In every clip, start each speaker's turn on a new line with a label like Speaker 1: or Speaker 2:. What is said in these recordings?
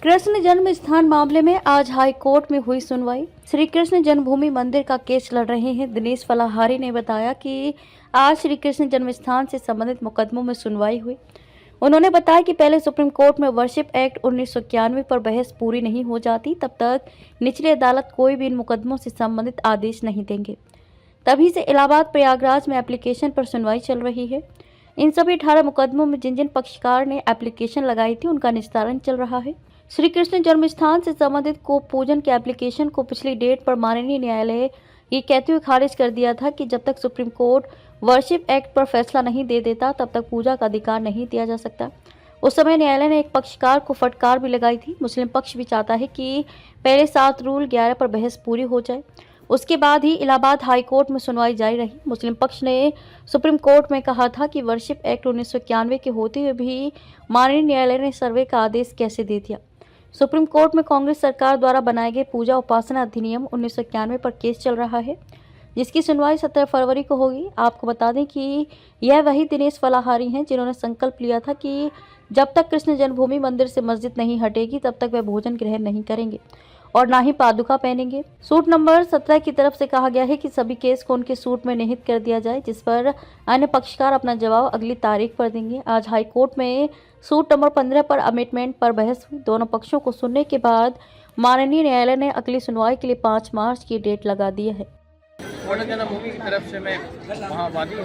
Speaker 1: कृष्ण जन्म स्थान मामले में आज हाई कोर्ट में हुई सुनवाई। श्री कृष्ण जन्मभूमि मंदिर का केस लड़ रहे हैं दिनेश फलाहारी ने बताया कि आज श्री कृष्ण जन्म स्थान से संबंधित मुकदमों में सुनवाई हुई। उन्होंने बताया कि पहले सुप्रीम कोर्ट में वर्शिप एक्ट 1991 पर बहस पूरी नहीं हो जाती तब तक निचली अदालत कोई भी इन मुकदमों से संबंधित आदेश नहीं देंगे। तभी से इलाहाबाद प्रयागराज में एप्लीकेशन पर सुनवाई चल रही है। इन सभी 18 मुकदमों में जिन जिन पक्षकार ने एप्लीकेशन लगाई थी उनका निस्तारण चल रहा है। श्री कृष्ण जन्म स्थान से संबंधित कोप पूजन के एप्लीकेशन को पिछली डेट पर माननीय न्यायालय ये कहते हुए खारिज कर दिया था कि जब तक सुप्रीम कोर्ट वर्शिप एक्ट पर फैसला नहीं दे देता तब तक पूजा का अधिकार नहीं दिया जा सकता। उस समय न्यायालय ने एक पक्षकार को फटकार भी लगाई थी। मुस्लिम पक्ष भी चाहता है कि पहले 7 रूल 11 पर बहस पूरी हो जाए, उसके बाद ही इलाहाबाद हाई कोर्ट में सुनवाई जारी रही। मुस्लिम पक्ष ने सुप्रीम कोर्ट में कहा था कि वर्शिप एक्ट 1991 के होते हुए भी माननीय न्यायालय ने सर्वे का आदेश कैसे दे दिया। सुप्रीम कोर्ट में कांग्रेस सरकार द्वारा बनाए गए पूजा उपासना अधिनियम 1991 पर केस चल रहा है, जिसकी सुनवाई 17 फरवरी को होगी। आपको बता दें कि यह वही दिनेश फलाहारी हैं जिन्होंने संकल्प लिया था कि जब तक कृष्ण जन्मभूमि मंदिर से मस्जिद नहीं हटेगी तब तक वह भोजन ग्रहण नहीं करेंगे और ना ही पादुका पहनेंगे। सूट नंबर 17 की तरफ से कहा गया है कि सभी केस को उनके सूट में निहित कर दिया जाए, जिस पर अन्य पक्षकार अपना जवाब अगली तारीख पर देंगे। आज हाई कोर्ट में सूट नंबर 15 पर अमेंडमेंट पर बहस हुई। दोनों पक्षों को सुनने के बाद माननीय न्यायालय ने अगली सुनवाई के लिए 5 मार्च की डेट लगा दी है।
Speaker 2: जन्मभूमि की तरफ से मैं महावादी हूँ,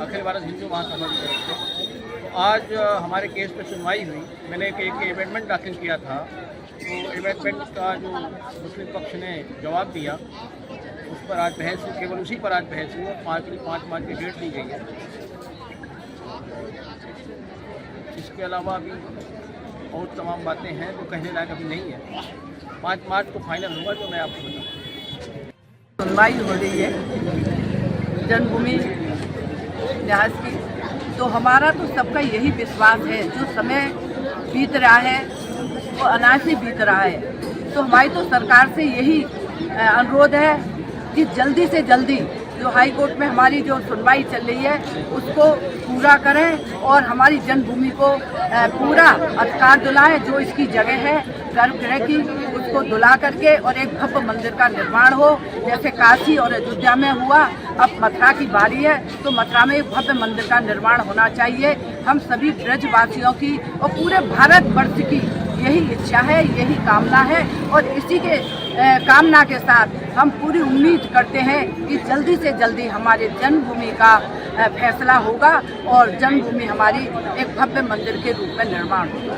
Speaker 2: अखिल भारत हिंदू महासभा की तरफ से। तो आज हमारे केस पे सुनवाई हुई। मैंने एक अमेंडमेंट दाखिल किया था, तो अमेंडमेंट का जो मुस्लिम पक्ष ने जवाब दिया उस पर आज बहस हुई। केवल उसी पर आज बहस हुई और 5 मार्च की डेट दी गई है। इसके अलावा अभी और तमाम बातें हैं जो कहने लायक अभी नहीं है। 5 मार्च को फाइनल होगा जो मैं आपको बताऊँ।
Speaker 3: सुनवाई हो रही है जन्मभूमि न्यास की, तो हमारा तो सबका यही विश्वास है जो समय बीत रहा है वो अनायास बीत रहा है। तो हमारी तो सरकार से यही अनुरोध है कि जल्दी से जल्दी जो हाई कोर्ट में हमारी जो सुनवाई चल रही है उसको पूरा करें और हमारी जन्मभूमि को पूरा अधिकार दिलाएं। जो इसकी जगह है गर्भगृह की, उसको दुला करके और एक भव्य मंदिर का निर्माण हो, जैसे काशी और अयोध्या में हुआ। अब मथुरा की बारी है तो मथुरा में एक भव्य मंदिर का निर्माण होना चाहिए। हम सभी ब्रजवासियों की और पूरे भारतवर्ष की यही इच्छा है, यही कामना है और इसी के कामना के साथ हम पूरी उम्मीद करते हैं कि जल्दी से जल्दी हमारे जन्मभूमि का फैसला होगा और जन्मभूमि हमारी एक भव्य मंदिर के रूप में निर्माण होगा।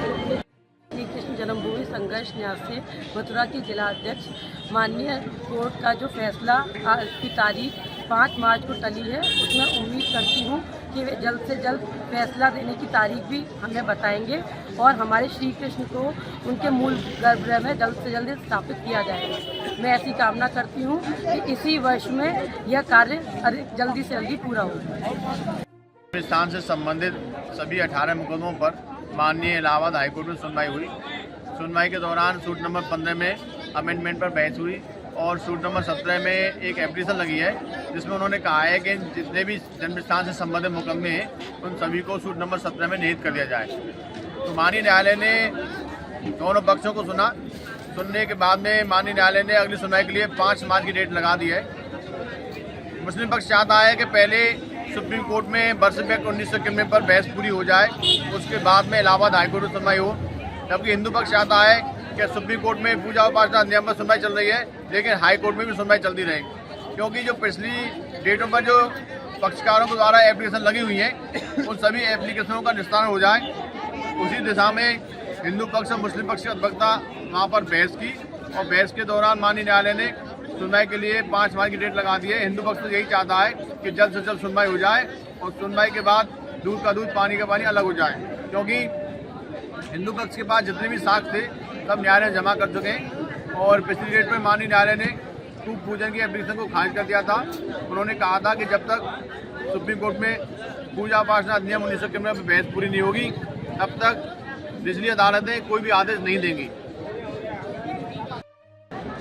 Speaker 4: श्री कृष्ण जन्मभूमि संघर्ष न्यास से मथुरा के जिला अध्यक्ष, माननीय कोर्ट का जो फैसला की तारीख 5 मार्च को टली है, उसमें उम्मीद करती हूँ कि वे जल्द से जल्द फैसला देने की तारीख भी हमें बताएंगे और हमारे श्री कृष्ण को उनके मूल गर्भगृह में जल्द से जल्द स्थापित किया जाएगा। मैं ऐसी कामना करती हूँ कि इसी वर्ष में यह कार्य जल्दी से जल्दी पूरा हो।
Speaker 2: स्थान से संबंधित सभी 18 मुकदमों पर माननीय इलाहाबाद हाईकोर्ट में सुनवाई हुई। सुनवाई के दौरान सूट नंबर 15 में अमेंडमेंट पर बहस हुई और सूट नंबर 17 में एक एप्लीकेशन लगी है जिसमें उन्होंने कहा है कि जितने भी जन्म स्थान से संबंधित मुकदमे हैं उन सभी को सूट नंबर 17 में निहित कर दिया जाए। तो माननीय न्यायालय ने दोनों पक्षों को सुनने के बाद में माननीय न्यायालय ने अगली सुनवाई के लिए 5 मार्च की डेट लगा दी है। मुस्लिम पक्ष चाहता है कि पहले सुप्रीम कोर्ट में वर्शिप एक्ट 1991 पर बहस पूरी हो जाए, उसके बाद में इलाहाबाद हाईकोर्ट में सुनवाई हो, जबकि हिंदू पक्ष चाहता है कि सुप्रीम कोर्ट में पूजा उपासना अधिनियम पर सुनवाई चल रही है लेकिन हाई कोर्ट में भी सुनवाई चलती रहेगी, क्योंकि जो पिछली डेटों पर जो पक्षकारों के द्वारा एप्लीकेशन लगी हुई हैं उन सभी एप्लीकेशनों का निस्तारण हो जाए। उसी दिशा में हिंदू पक्ष और मुस्लिम पक्ष के अधिवक्ता वहाँ पर बहस की और बहस के दौरान माननीय न्यायालय ने सुनवाई के लिए 5 मार्च की डेट लगा दी है। हिंदू पक्ष तो यही चाहता है कि जल्द से जल्द सुनवाई हो जाए और सुनवाई के बाद दूध का दूध पानी का पानी अलग हो जाए, क्योंकि हिंदू पक्ष के पास जितने भी साक्ष्य थे सब न्यायालय जमा कर चुके हैं और पिछली डेट में माननीय न्यायालय ने कूप पूजन की एप्लीकेशन को खारिज कर दिया था। उन्होंने कहा था कि जब तक सुप्रीम कोर्ट में पूजा उपासना अधिनियम 1991 में बहस पूरी नहीं होगी तब तक निचली अदालतें कोई भी आदेश नहीं देंगी।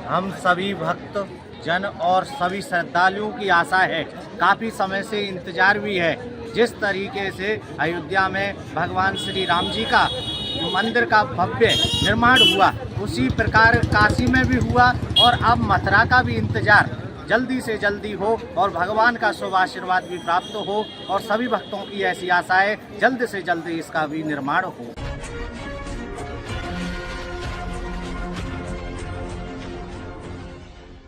Speaker 5: हम सभी भक्त जन और सभी श्रद्धालुओं की आशा है, काफ़ी समय से इंतजार भी है, जिस तरीके से अयोध्या में भगवान श्री राम जी का मंदिर का भव्य निर्माण हुआ, उसी प्रकार काशी में भी हुआ और अब मथुरा का भी इंतजार जल्दी से जल्दी हो और भगवान का शुभ आशीर्वाद भी प्राप्त हो और सभी भक्तों की ऐसी आशा है जल्द से जल्द इसका भी निर्माण हो।